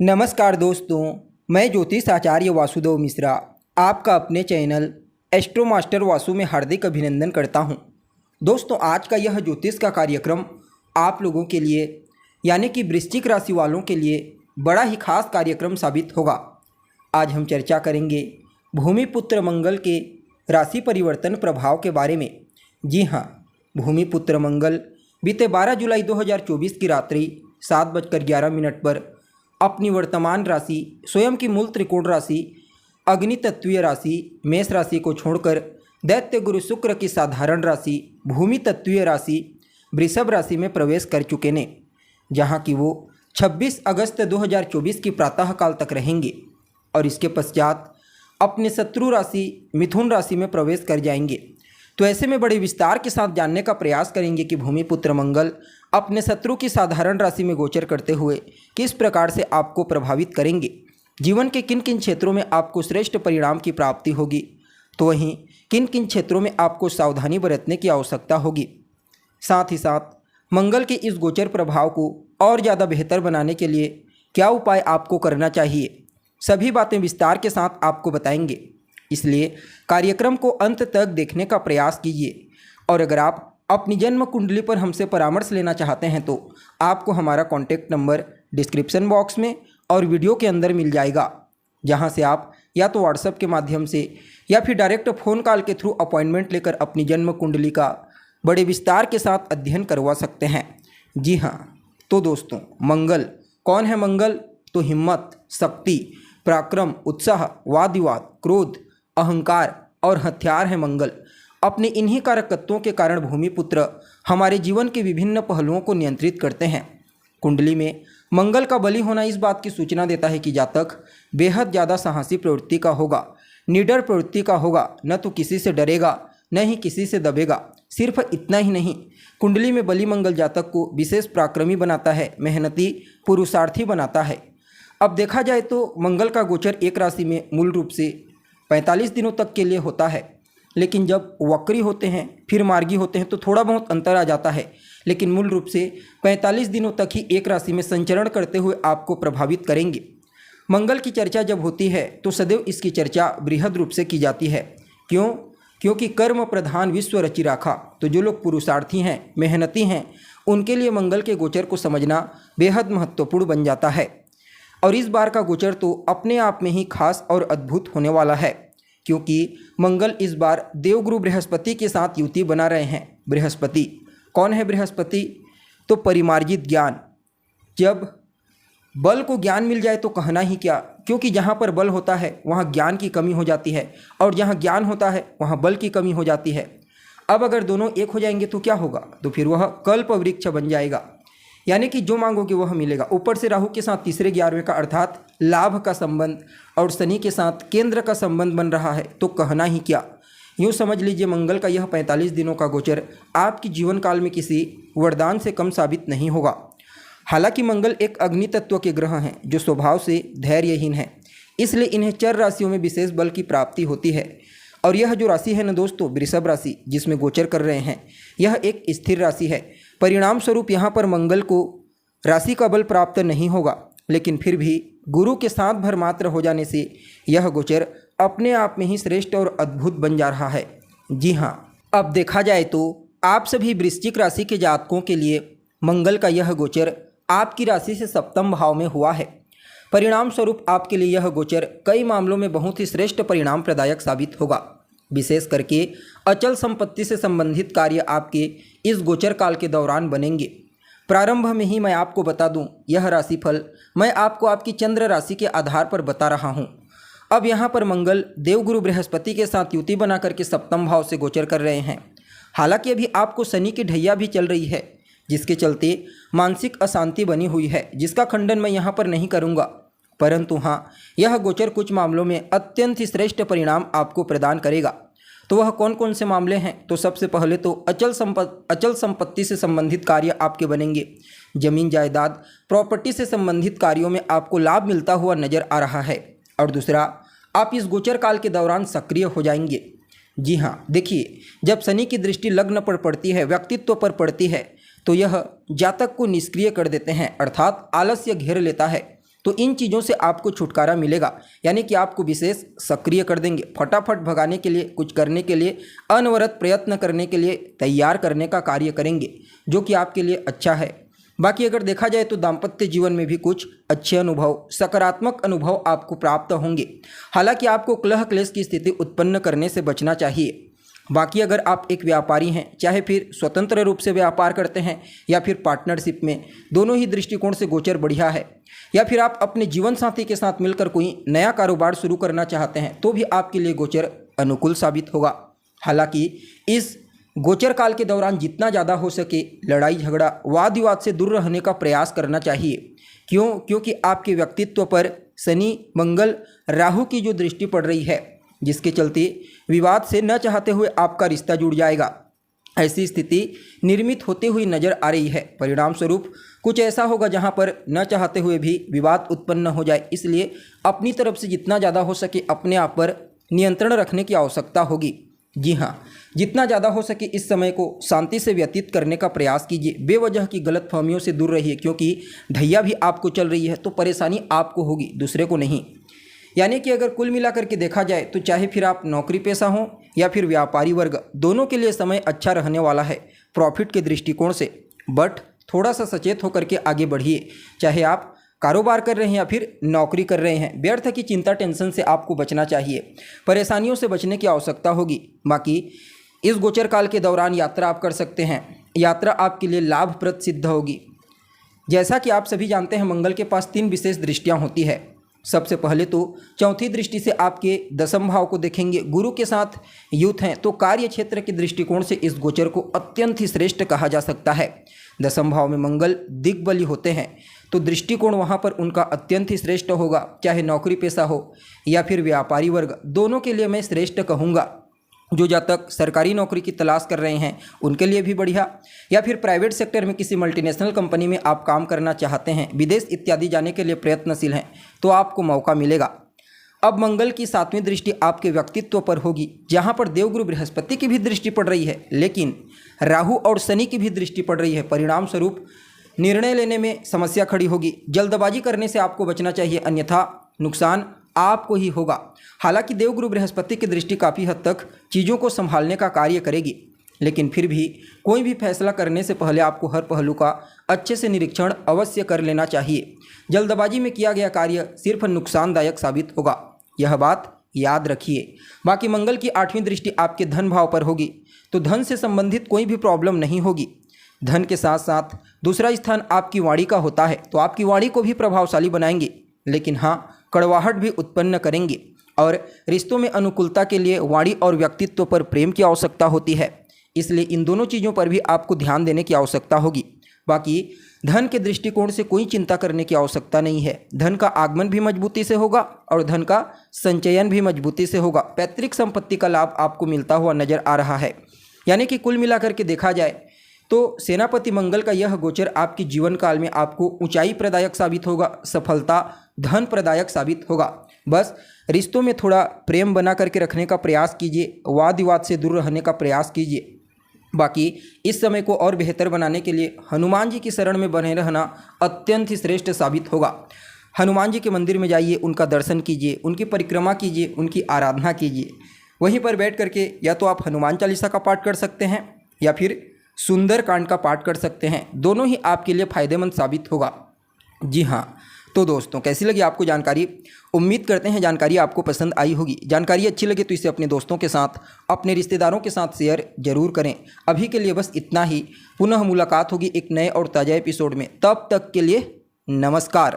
नमस्कार दोस्तों, मैं ज्योतिष आचार्य वासुदेव मिश्रा आपका अपने चैनल एस्ट्रो मास्टर वासु में हार्दिक अभिनंदन करता हूं। दोस्तों, आज का यह ज्योतिष का कार्यक्रम आप लोगों के लिए यानी कि वृश्चिक राशि वालों के लिए बड़ा ही खास कार्यक्रम साबित होगा। आज हम चर्चा करेंगे भूमिपुत्र मंगल के राशि परिवर्तन प्रभाव के बारे में। जी हाँ, भूमिपुत्र मंगल बीते 12 जुलाई 2024 की रात्रि 7:11 पर अपनी वर्तमान राशि स्वयं की मूल त्रिकोण राशि अग्नि तत्वीय राशि मेष राशि को छोड़कर दैत्य गुरु शुक्र की साधारण राशि भूमि तत्वीय राशि वृषभ राशि में प्रवेश कर चुके ने, जहां कि वो 26 अगस्त 2024 की प्रातःकाल तक रहेंगे और इसके पश्चात अपने शत्रु राशि मिथुन राशि में प्रवेश कर जाएंगे। तो ऐसे में बड़े विस्तार के साथ जानने का प्रयास करेंगे कि भूमिपुत्र मंगल अपने शत्रु की साधारण राशि में गोचर करते हुए किस प्रकार से आपको प्रभावित करेंगे, जीवन के किन किन क्षेत्रों में आपको श्रेष्ठ परिणाम की प्राप्ति होगी, तो वहीं किन किन क्षेत्रों में आपको सावधानी बरतने की आवश्यकता होगी। साथ ही साथ मंगल के इस गोचर प्रभाव को और ज़्यादा बेहतर बनाने के लिए क्या उपाय आपको करना चाहिए, सभी बातें विस्तार के साथ आपको बताएंगे। इसलिए कार्यक्रम को अंत तक देखने का प्रयास कीजिए। और अगर आप अपनी जन्म कुंडली पर हमसे परामर्श लेना चाहते हैं तो आपको हमारा कॉन्टैक्ट नंबर डिस्क्रिप्शन बॉक्स में और वीडियो के अंदर मिल जाएगा, जहां से आप या तो व्हाट्सएप के माध्यम से या फिर डायरेक्ट फ़ोन कॉल के थ्रू अपॉइंटमेंट लेकर अपनी जन्म कुंडली का बड़े विस्तार के साथ अध्ययन करवा सकते हैं। जी हाँ, तो दोस्तों, मंगल कौन है? मंगल तो हिम्मत, शक्ति, पराक्रम, उत्साह, वाद विवाद, क्रोध, अहंकार और हथियार है मंगल। अपने इन्हीं कारकत्वों के कारण भूमिपुत्र हमारे जीवन के विभिन्न पहलुओं को नियंत्रित करते हैं। कुंडली में मंगल का बली होना इस बात की सूचना देता है कि जातक बेहद ज़्यादा साहसी प्रवृत्ति का होगा, निडर प्रवृत्ति का होगा, न तो किसी से डरेगा न ही किसी से दबेगा। सिर्फ इतना ही नहीं, कुंडली में बली मंगल जातक को विशेष पराक्रमी बनाता है, मेहनती, पुरुषार्थी बनाता है। अब देखा जाए तो मंगल का गोचर एक राशि में मूल रूप से 45 दिनों तक के लिए होता है, लेकिन जब वक्री होते हैं फिर मार्गी होते हैं तो थोड़ा बहुत अंतर आ जाता है, लेकिन मूल रूप से 45 दिनों तक ही एक राशि में संचरण करते हुए आपको प्रभावित करेंगे। मंगल की चर्चा जब होती है तो सदैव इसकी चर्चा बृहद रूप से की जाती है। क्यों? क्योंकि कर्म प्रधान विश्व रचि राखा। तो जो लोग पुरुषार्थी हैं, मेहनती हैं, उनके लिए मंगल के गोचर को समझना बेहद महत्वपूर्ण बन जाता है। और इस बार का गोचर तो अपने आप में ही खास और अद्भुत होने वाला है, क्योंकि मंगल इस बार देवगुरु बृहस्पति के साथ युति बना रहे हैं। बृहस्पति कौन है? बृहस्पति तो परिमार्जित ज्ञान। जब बल को ज्ञान मिल जाए तो कहना ही क्या, क्योंकि जहाँ पर बल होता है वहाँ ज्ञान की कमी हो जाती है और जहाँ ज्ञान होता है वहाँ बल की कमी हो जाती है। अब अगर दोनों एक हो जाएंगे तो क्या होगा? तो फिर वह कल्प वृक्ष बन जाएगा, यानी कि जो मांगोगे वह मिलेगा। ऊपर से राहु के साथ तीसरे 11वें का अर्थात लाभ का संबंध और शनि के साथ केंद्र का संबंध बन रहा है, तो कहना ही क्या। यूँ समझ लीजिए मंगल का यह 45 दिनों का गोचर आपकी जीवन काल में किसी वरदान से कम साबित नहीं होगा। हालांकि मंगल एक अग्नि तत्व के ग्रह हैं जो स्वभाव से धैर्यहीन है, इसलिए इन्हें चर राशियों में विशेष बल की प्राप्ति होती है। और यह जो राशि है ना दोस्तों, वृषभ राशि जिसमें गोचर कर रहे हैं, यह एक स्थिर राशि है। परिणाम स्वरूप यहाँ पर मंगल को राशि का बल प्राप्त नहीं होगा, लेकिन फिर भी गुरु के साथ भर मात्र हो जाने से यह गोचर अपने आप में ही श्रेष्ठ और अद्भुत बन जा रहा है। जी हाँ, अब देखा जाए तो आप सभी वृश्चिक राशि के जातकों के लिए मंगल का यह गोचर आपकी राशि से सप्तम भाव में हुआ है। परिणाम स्वरूप आपके लिए यह गोचर कई मामलों में बहुत ही श्रेष्ठ परिणाम प्रदायक साबित होगा। विशेष करके अचल संपत्ति से संबंधित कार्य आपके इस गोचर काल के दौरान बनेंगे। प्रारंभ में ही मैं आपको बता दूं, यह राशिफल मैं आपको आपकी चंद्र राशि के आधार पर बता रहा हूं। अब यहाँ पर मंगल देवगुरु बृहस्पति के साथ युति बना करके सप्तम भाव से गोचर कर रहे हैं। हालांकि अभी आपको शनि की ढैया भी चल रही है, जिसके चलते मानसिक अशांति बनी हुई है, जिसका खंडन मैं यहाँ पर नहीं करूँगा। परंतु हाँ, यह गोचर कुछ मामलों में अत्यंत ही श्रेष्ठ परिणाम आपको प्रदान करेगा। तो वह कौन कौन से मामले हैं? तो सबसे पहले तो अचल संपत्ति से संबंधित कार्य आपके बनेंगे। जमीन जायदाद प्रॉपर्टी से संबंधित कार्यों में आपको लाभ मिलता हुआ नजर आ रहा है। और दूसरा, आप इस गोचर काल के दौरान सक्रिय हो जाएंगे। जी हाँ, देखिए, जब शनि की दृष्टि लग्न पर पड़ती है, व्यक्तित्व पर पड़ती है, तो यह जातक को निष्क्रिय कर देते हैं, अर्थात आलस्य घेर लेता है। तो इन चीज़ों से आपको छुटकारा मिलेगा, यानी कि आपको विशेष सक्रिय कर देंगे, फटाफट भगाने के लिए, कुछ करने के लिए, अनवरत प्रयत्न करने के लिए तैयार करने का कार्य करेंगे, जो कि आपके लिए अच्छा है। बाकी अगर देखा जाए तो दाम्पत्य जीवन में भी कुछ अच्छे अनुभव, सकारात्मक अनुभव आपको प्राप्त होंगे। हालांकि आपको कलह क्लेश की स्थिति उत्पन्न करने से बचना चाहिए। बाकी अगर आप एक व्यापारी हैं, चाहे फिर स्वतंत्र रूप से व्यापार करते हैं या फिर पार्टनरशिप में, दोनों ही दृष्टिकोण से गोचर बढ़िया है। या फिर आप अपने जीवन साथी के साथ मिलकर कोई नया कारोबार शुरू करना चाहते हैं तो भी आपके लिए गोचर अनुकूल साबित होगा। हालांकि इस गोचर काल के दौरान जितना ज़्यादा हो सके लड़ाई झगड़ा, वाद विवाद से दूर रहने का प्रयास करना चाहिए। क्योंकि आपके व्यक्तित्व पर शनि, मंगल, राहु की जो दृष्टि पड़ रही है, जिसके चलते विवाद से न चाहते हुए आपका रिश्ता जुड़ जाएगा। ऐसी स्थिति निर्मित होते हुई नजर आ रही है। परिणाम स्वरूप कुछ ऐसा होगा जहां पर न चाहते हुए भी विवाद उत्पन्न हो जाए। इसलिए अपनी तरफ से जितना ज़्यादा हो सके अपने आप पर नियंत्रण रखने की आवश्यकता होगी। जी हाँ, जितना ज़्यादा हो सके इस समय को शांति से व्यतीत करने का प्रयास कीजिए। बेवजह की गलतफहमियों से दूर रहिए, क्योंकि ढैया भी आपको चल रही है तो परेशानी आपको होगी, दूसरे को नहीं। यानी कि अगर कुल मिलाकर के देखा जाए तो चाहे फिर आप नौकरी पेशा हों या फिर व्यापारी वर्ग, दोनों के लिए समय अच्छा रहने वाला है प्रॉफिट के दृष्टिकोण से। बट थोड़ा सा सचेत होकर के आगे बढ़िए। चाहे आप कारोबार कर रहे हैं या फिर नौकरी कर रहे हैं, व्यर्थ की चिंता टेंशन से आपको बचना चाहिए। परेशानियों से बचने की आवश्यकता होगी। बाकी इस गोचर काल के दौरान यात्रा आप कर सकते हैं। यात्रा आपके लिए लाभप्रद सिद्ध होगी। जैसा कि आप सभी जानते हैं, मंगल के पास 3 विशेष दृष्टियां होती है। सबसे पहले तो चौथी दृष्टि से आपके दशम भाव को देखेंगे। गुरु के साथ युत हैं तो कार्य क्षेत्र के दृष्टिकोण से इस गोचर को अत्यंत ही श्रेष्ठ कहा जा सकता है। दशम भाव में मंगल दिग्बली होते हैं तो दृष्टिकोण वहाँ पर उनका अत्यंत ही श्रेष्ठ होगा। चाहे नौकरी पेशा हो या फिर व्यापारी वर्ग, दोनों के लिए मैं श्रेष्ठ कहूँगा। जो जातक सरकारी नौकरी की तलाश कर रहे हैं उनके लिए भी बढ़िया, या फिर प्राइवेट सेक्टर में किसी मल्टीनेशनल कंपनी में आप काम करना चाहते हैं, विदेश इत्यादि जाने के लिए प्रयत्नशील हैं, तो आपको मौका मिलेगा। अब मंगल की 7वीं दृष्टि आपके व्यक्तित्व पर होगी, जहां पर देवगुरु बृहस्पति की भी दृष्टि पड़ रही है, लेकिन राहु और शनि की भी दृष्टि पड़ रही है। परिणाम स्वरूप निर्णय लेने में समस्या खड़ी होगी। जल्दबाजी करने से आपको बचना चाहिए, अन्यथा नुकसान आपको ही होगा। हालांकि देवगुरु बृहस्पति की दृष्टि काफ़ी हद तक चीज़ों को संभालने का कार्य करेगी, लेकिन फिर भी कोई भी फैसला करने से पहले आपको हर पहलू का अच्छे से निरीक्षण अवश्य कर लेना चाहिए। जल्दबाजी में किया गया कार्य सिर्फ नुकसानदायक साबित होगा, यह बात याद रखिए। बाकी मंगल की 8वीं दृष्टि आपके धन भाव पर होगी तो धन से संबंधित कोई भी प्रॉब्लम नहीं होगी। धन के साथ साथ दूसरा स्थान आपकी वाणी का होता है तो आपकी वाणी को भी प्रभावशाली बनाएंगे, लेकिन हाँ, कड़वाहट भी उत्पन्न करेंगे। और रिश्तों में अनुकूलता के लिए वाणी और व्यक्तित्व पर प्रेम की आवश्यकता होती है, इसलिए इन दोनों चीज़ों पर भी आपको ध्यान देने की आवश्यकता होगी। बाकी धन के दृष्टिकोण से कोई चिंता करने की आवश्यकता नहीं है। धन का आगमन भी मजबूती से होगा और धन का संचयन भी मजबूती से होगा। पैतृक संपत्ति का लाभ आपको मिलता हुआ नजर आ रहा है। यानी कि कुल मिलाकर के देखा जाए तो सेनापति मंगल का यह गोचर आपके जीवन काल में आपको ऊंचाई प्रदायक साबित होगा, सफलता, धन प्रदायक साबित होगा। बस रिश्तों में थोड़ा प्रेम बना करके रखने का प्रयास कीजिए, वाद विवाद से दूर रहने का प्रयास कीजिए। बाकी इस समय को और बेहतर बनाने के लिए हनुमान जी की शरण में बने रहना अत्यंत ही श्रेष्ठ साबित होगा। हनुमान जी के मंदिर में जाइए, उनका दर्शन कीजिए, उनकी परिक्रमा कीजिए, उनकी आराधना कीजिए। वहीं पर बैठ करके या तो आप हनुमान चालीसा का पाठ कर सकते हैं या फिर सुंदर कांड का पाठ कर सकते हैं। दोनों ही आपके लिए फ़ायदेमंद साबित होगा। जी हाँ, तो दोस्तों कैसी लगी आपको जानकारी? उम्मीद करते हैं जानकारी आपको पसंद आई होगी। जानकारी अच्छी लगे तो इसे अपने दोस्तों के साथ, अपने रिश्तेदारों के साथ शेयर जरूर करें। अभी के लिए बस इतना ही। पुनः मुलाकात होगी एक नए और ताज़ा एपिसोड में। तब तक के लिए नमस्कार।